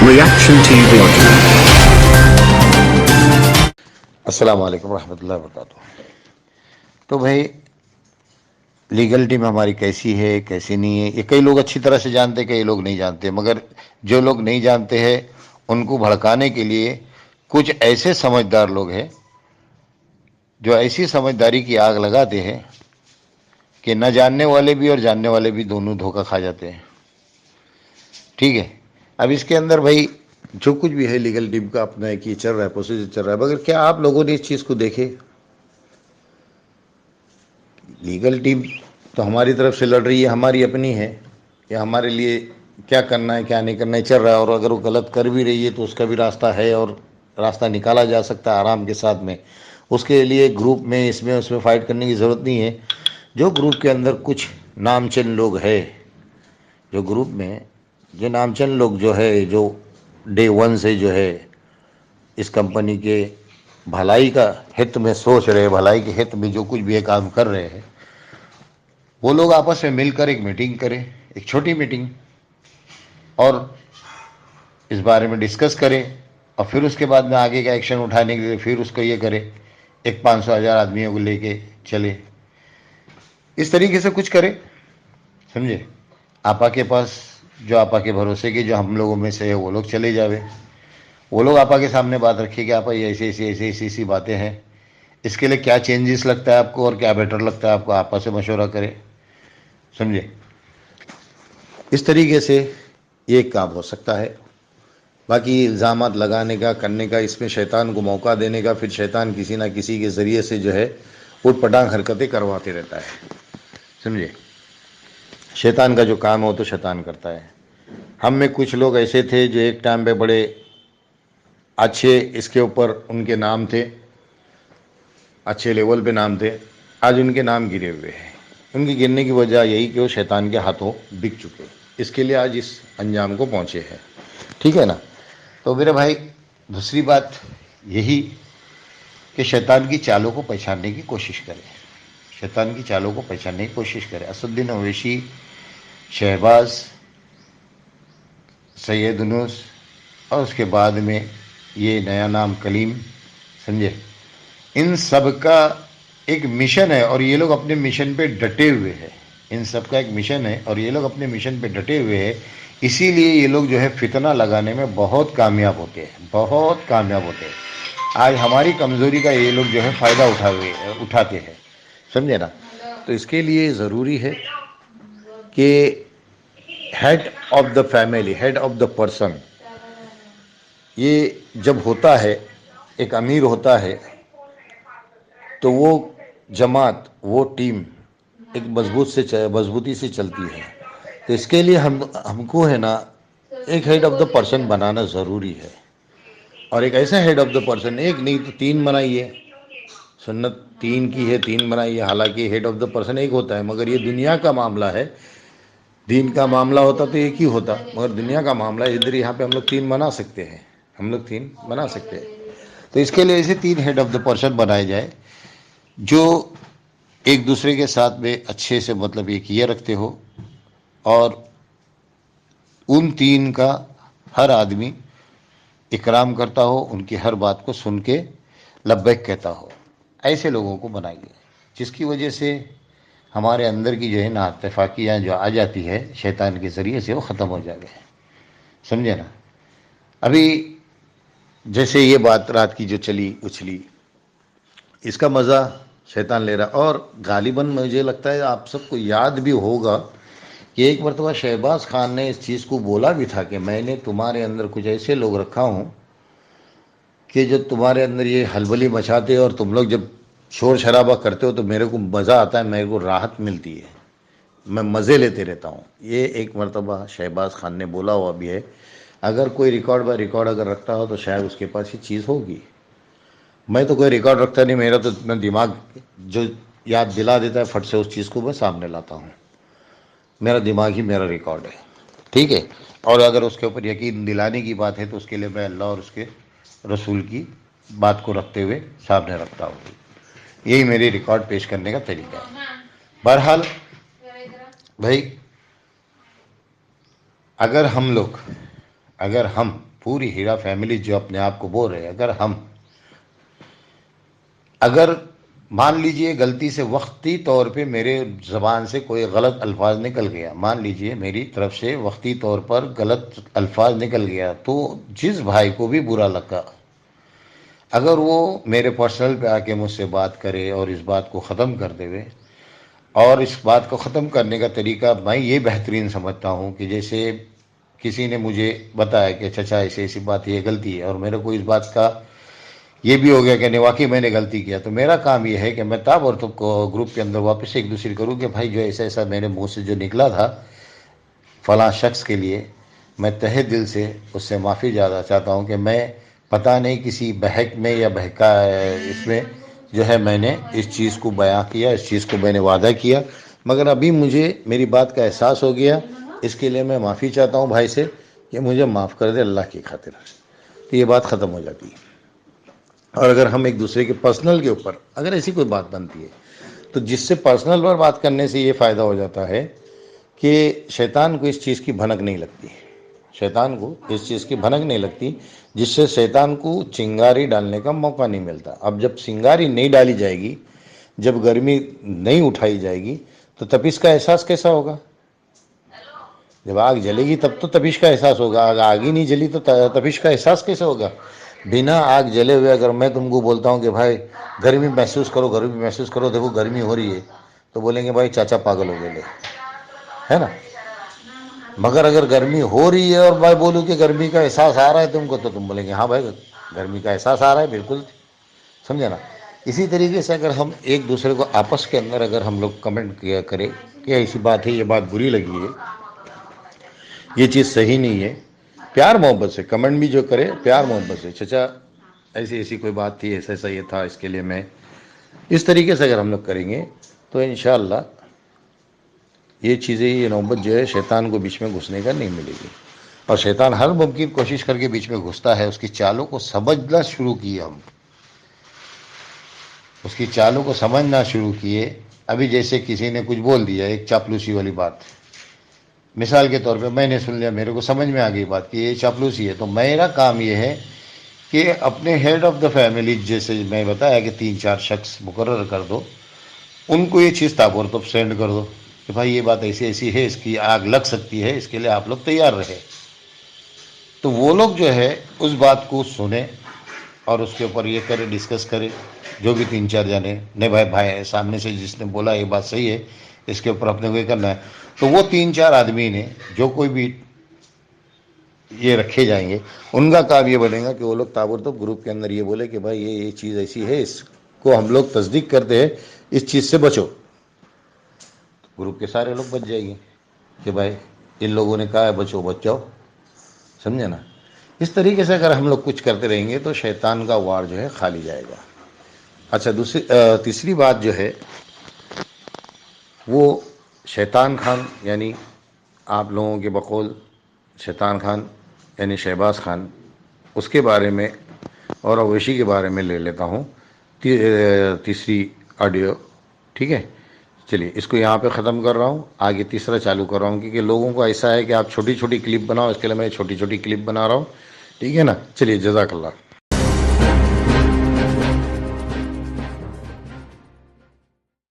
Reaction TV. السلام علیکم ورحمۃ اللہ وبرکاتہ۔ تو بھائی لیگل ٹیم ہماری کیسی ہے کیسی نہیں ہے، یہ کئی لوگ اچھی طرح سے جانتے ہیں، کئی لوگ نہیں جانتے، مگر جو لوگ نہیں جانتے ہیں ان کو بھڑکانے کے لیے کچھ ایسے سمجھدار لوگ ہیں جو ایسی سمجھداری کی آگ لگاتے ہیں کہ نہ جاننے والے بھی اور جاننے والے بھی دونوں دھوکہ کھا جاتے ہیں۔ ٹھیک ہے، اب اس کے اندر بھائی جو کچھ بھی ہے لیگل ٹیم کا اپنا ایک یہ چل رہا ہے، پروسیجر چل رہا ہے، مگر کیا آپ لوگوں نے اس چیز کو دیکھے؟ لیگل ٹیم تو ہماری طرف سے لڑ رہی ہے، ہماری اپنی ہے، یا ہمارے لیے کیا کرنا ہے کیا نہیں کرنا ہے چل رہا ہے، اور اگر وہ غلط کر بھی رہی ہے تو اس کا بھی راستہ ہے اور راستہ نکالا جا سکتا ہے آرام کے ساتھ میں۔ اس کے لیے گروپ میں اس میں فائٹ کرنے کی ضرورت نہیں ہے۔ جو گروپ کے اندر کچھ نامچن لوگ ہیں، جو گروپ میں جو نامچن لوگ جو ہے، جو ڈے ون سے جو ہے اس کمپنی کے بھلائی کا ہت میں سوچ رہے، بھلائی کے ہت میں جو کچھ بھی کام کر رہے ہیں، وہ لوگ آپس میں مل کر ایک میٹنگ کریں، ایک چھوٹی میٹنگ، اور اس بارے میں ڈسکس کریں، اور پھر اس کے بعد میں آگے کا ایکشن اٹھانے کے لیے پھر اس کو یہ کرے، ایک 500,000 آدمیوں کو لے کے چلے، اس طریقے سے کچھ کرے، سمجھے؟ آپا کے پاس جو آپا کے بھروسے کے جو ہم لوگوں میں سے ہے وہ لوگ چلے جاوے، وہ لوگ آپا کے سامنے بات رکھے کہ آپا یہ ایسی باتیں ہیں، اس کے لیے کیا چینجز لگتا ہے آپ کو اور کیا بیٹر لگتا ہے آپ کو، آپا سے مشورہ کرے، سمجھے؟ اس طریقے سے یہ ایک کام ہو سکتا ہے۔ باقی الزامات لگانے کا کرنے کا، اس میں شیطان کو موقع دینے کا، پھر شیطان کسی نہ کسی کے ذریعے سے جو ہے اٹھ پٹانگ حرکتیں کرواتے رہتا ہے، سمجھے؟ شیطان کا جو کام ہو تو شیطان کرتا ہے۔ ہم میں کچھ لوگ ایسے تھے جو ایک ٹائم پہ بڑے اچھے اس کے اوپر ان کے نام تھے، اچھے لیول پہ نام تھے، آج ان کے نام گرے ہوئے ہیں۔ ان کی گرنے کی وجہ یہی کہ وہ شیطان کے ہاتھوں بک چکے، اس کے لیے آج اس انجام کو پہنچے ہیں، ٹھیک ہے نا؟ تو میرے بھائی دوسری بات یہی کہ شیطان کی چالوں کو پہچاننے کی کوشش کریں، شیطان کی چالوں کو پہچاننے کی کوشش کریں۔ اسدالدین اویسی، شہباز، سید انوس، اور اس کے بعد میں یہ نیا نام کلیم، سمجھے؟ ان سب کا ایک مشن ہے اور یہ لوگ اپنے مشن پہ ڈٹے ہوئے ہیں، ان سب کا ایک مشن ہے اور یہ لوگ اپنے مشن پہ ڈٹے ہوئے ہیں، اسی لیے یہ لوگ جو ہے فتنہ لگانے میں بہت کامیاب ہوتے ہیں، بہت کامیاب ہوتے ہیں۔ آج ہماری کمزوری کا یہ لوگ جو ہے فائدہ اٹھاتے ہیں، سمجھے نا؟ تو اس کے لیے ضروری ہے کہ head of the family, head of the person, یہ جب ہوتا ہے، ایک امیر ہوتا ہے تو وہ جماعت، وہ ٹیم ایک مضبوطی سے چلتی ہے۔ تو اس کے لیے ہم کو ہے نا ایک ہیڈ آف دا پرسن بنانا ضروری ہے، اور ایک ایسا ہیڈ آف دا پرسن، ایک نہیں تو 3 بنائیے، سنت 3 کی ہے، 3 بنائیے، حالانکہ ہیڈ آف دا پرسن ایک ہوتا ہے، مگر یہ دنیا کا معاملہ ہے، دین کا معاملہ ہوتا تو ایک ہی ہوتا، مگر دنیا کا معاملہ ادھر یہاں پہ ہم لوگ 3 بنا سکتے ہیں، ہم لوگ 3 بنا سکتے ہیں۔ تو اس کے لیے ایسے 3 ہیڈ آف دا پرسن بنائے جائے جو ایک دوسرے کے ساتھ میں اچھے سے مطلب ایک یہ رکھتے ہو، اور ان 3 کا ہر آدمی اکرام کرتا ہو، ان کی ہر بات کو سن کے لبیک کہتا ہو، ایسے لوگوں کو بنائیے، جس کی وجہ سے ہمارے اندر کی جو ہے نا اتفاقیاں جو آ جاتی ہے شیطان کے ذریعے سے، وہ ختم ہو جائے، سمجھے نا؟ ابھی جیسے یہ بات رات کی جو چلی اچھلی، اس کا مزہ شیطان لے رہا، اور غالباً مجھے لگتا ہے آپ سب کو یاد بھی ہوگا کہ ایک مرتبہ شہباز خان نے اس چیز کو بولا بھی تھا کہ میں نے تمہارے اندر کچھ ایسے لوگ رکھا ہوں کہ جو تمہارے اندر یہ ہلبلی مچاتے اور تم لوگ جب شور شرابہ کرتے ہو تو میرے کو مزہ آتا ہے، میرے کو راحت ملتی ہے، میں مزے لیتے رہتا ہوں۔ یہ ایک مرتبہ شہباز خان نے بولا ہوا بھی ہے، اگر کوئی ریکارڈ بائی ریکارڈ اگر رکھتا ہو تو شاید اس کے پاس یہ چیز ہوگی۔ میں تو کوئی ریکارڈ رکھتا نہیں، میرا تو اتنا دماغ جو یاد دلا دیتا ہے فٹ سے اس چیز کو میں سامنے لاتا ہوں، میرا دماغ ہی میرا ریکارڈ ہے، ٹھیک ہے؟ اور اگر اس کے اوپر یقین دلانے کی بات ہے تو اس کے لیے میں اللہ اور اس کے رسول کی بات کو رکھتے ہوئے سامنے رکھتا ہوں، یہی میری ریکارڈ پیش کرنے کا طریقہ ہے۔ بہرحال بھائی اگر ہم پوری ہیرا فیملی جو اپنے آپ کو بول رہے، اگر مان لیجئے غلطی سے وقتی طور پہ میرے زبان سے کوئی غلط الفاظ نکل گیا، مان لیجئے میری طرف سے وقتی طور پر غلط الفاظ نکل گیا، تو جس بھائی کو بھی برا لگا، اگر وہ میرے پرسنل پہ آ کے مجھ سے بات کرے اور اس بات کو ختم کر دے، اور اس بات کو ختم کرنے کا طریقہ میں یہ بہترین سمجھتا ہوں کہ جیسے کسی نے مجھے بتایا کہ چچا ایسی ایسی بات یہ غلطی ہے، اور میرے کو اس بات کا یہ بھی ہو گیا کہ نہیں واقعی میں نے غلطی کیا، تو میرا کام یہ ہے کہ میں تاب اور تب کو گروپ کے اندر واپس ایک دوسرے کروں کہ بھائی جو ایسا ایسا میرے منہ سے جو نکلا تھا فلاں شخص کے لیے، میں تہہ دل سے اس سے معافی زیادہ چاہتا ہوں کہ میں پتہ نہیں کسی بہک میں یا بہکا اس میں جو ہے میں نے اس چیز کو بیان کیا، اس چیز کو میں نے وعدہ کیا، مگر ابھی مجھے میری بات کا احساس ہو گیا، اس کے لیے میں معافی چاہتا ہوں بھائی سے کہ مجھے معاف کر دے اللہ کی خاطر، تو یہ بات ختم ہو جاتی ہے۔ اور اگر ہم ایک دوسرے کے پرسنل کے اوپر اگر ایسی کوئی بات بنتی ہے، تو جس سے پرسنل پر بات کرنے سے یہ فائدہ ہو جاتا ہے کہ شیطان کو اس چیز کی بھنک نہیں لگتی، شیطان کو اس چیز کی بھنک نہیں لگتی، جس سے شیطان کو چنگاری ڈالنے کا موقع نہیں ملتا۔ اب جب چنگاری نہیں ڈالی جائے گی، جب گرمی نہیں اٹھائی جائے گی، تو تپش کا احساس کیسا ہوگا؟ جب آگ جلے گی تب تو تپش کا احساس ہوگا، اگر آگ ہی نہیں جلی تو تپش کا احساس کیسے ہوگا؟ بنا آگ جلے ہوئے اگر میں تم کو بولتا ہوں کہ بھائی گرمی محسوس کرو، گرمی محسوس کرو، دیکھو گرمی ہو رہی ہے، تو بولیں گے بھائی چاچا پاگل ہو گئے، ہے نا؟ مگر اگر گرمی ہو رہی ہے اور میں بولوں کہ گرمی کا احساس آ رہا ہے تم کو، تو تم بولیں گے ہاں بھائی گرمی کا احساس آ رہا ہے، بالکل، سمجھے نا؟ اسی طریقے سے اگر ہم ایک دوسرے کو آپس کے اندر اگر ہم لوگ کمنٹ کیا کریں کہ ایسی بات ہے، یہ بات بری لگی ہے، یہ چیز صحیح نہیں ہے، پیار محبت سے کمنٹ بھی جو کرے، پیار محبت سے، چچا ایسی ایسی کوئی بات تھی، ایسا ایسا یہ تھا، اس کے لیے میں اس طریقے سے اگر ہم لوگ کریں گے تو انشاءاللہ یہ چیزیں، یہ نوبت جو ہے شیطان کو بیچ میں گھسنے کا نہیں ملے گی۔ اور شیطان ہر ممکن کوشش کر کے بیچ میں گھستا ہے، اس کی چالوں کو سمجھنا شروع کیے ہم، اس کی چالوں کو سمجھنا شروع کیے۔ ابھی جیسے کسی نے کچھ بول دیا، ایک چاپلوسی والی بات، مثال کے طور پہ میں نے سن لیا، میرے کو سمجھ میں آ گئی بات کہ یہ چاپلوسی ہے، تو میرا کام یہ ہے کہ اپنے ہیڈ آف دا فیملی، جیسے میں بتایا کہ 3-4 شخص مقرر کر دو، ان کو یہ چیز تاب اور تب سینڈ کر دو کہ بھائی یہ بات ایسی ایسی ہے، اس کی آگ لگ سکتی ہے، اس کے لیے آپ لوگ تیار رہے۔ تو وہ لوگ جو ہے اس بات کو سنیں اور اس کے اوپر یہ کرے، ڈسکس کرے، جو بھی 3-4 جانے، نہیں بھائی سامنے سے جس نے بولا یہ بات صحیح ہے، اس کے اوپر اپنے کو یہ کرنا ہے، تو وہ 3-4 آدمی نے جو کوئی بھی یہ رکھے جائیں گے، ان کا کام یہ بنے گا کہ وہ لوگ تابڑتوڑ گروپ کے اندر یہ بولے کہ بھائی یہ چیز ایسی ہے، اس کو ہم لوگ تصدیق کرتے ہیں، اس چیز سے بچو۔ گروپ کے سارے لوگ بچ جائیں گے کہ بھائی ان لوگوں نے کہا ہے بچو، بچ جاؤ، سمجھے نا؟ اس طریقے سے اگر ہم لوگ کچھ کرتے رہیں گے تو شیطان کا وار جو ہے خالی جائے گا۔ اچھا، تیسری بات جو ہے وہ شیطان خان، یعنی آپ لوگوں کے بقول شیطان خان یعنی شہباز خان، اس کے بارے میں اور اویشی کے بارے میں لے لیتا ہوں تیسری آڈیو، ٹھیک ہے؟ چلیے اس کو یہاں پہ ختم کر رہا ہوں، آگے تیسرا چالو کر رہا ہوں، کیونکہ لوگوں کو ایسا ہے کہ آپ چھوٹی چھوٹی کلپ بناؤ، اس کے لیے میں چھوٹی چھوٹی کلپ بنا رہا ہوں، ٹھیک ہے نا؟ چلیے جزاک اللہ۔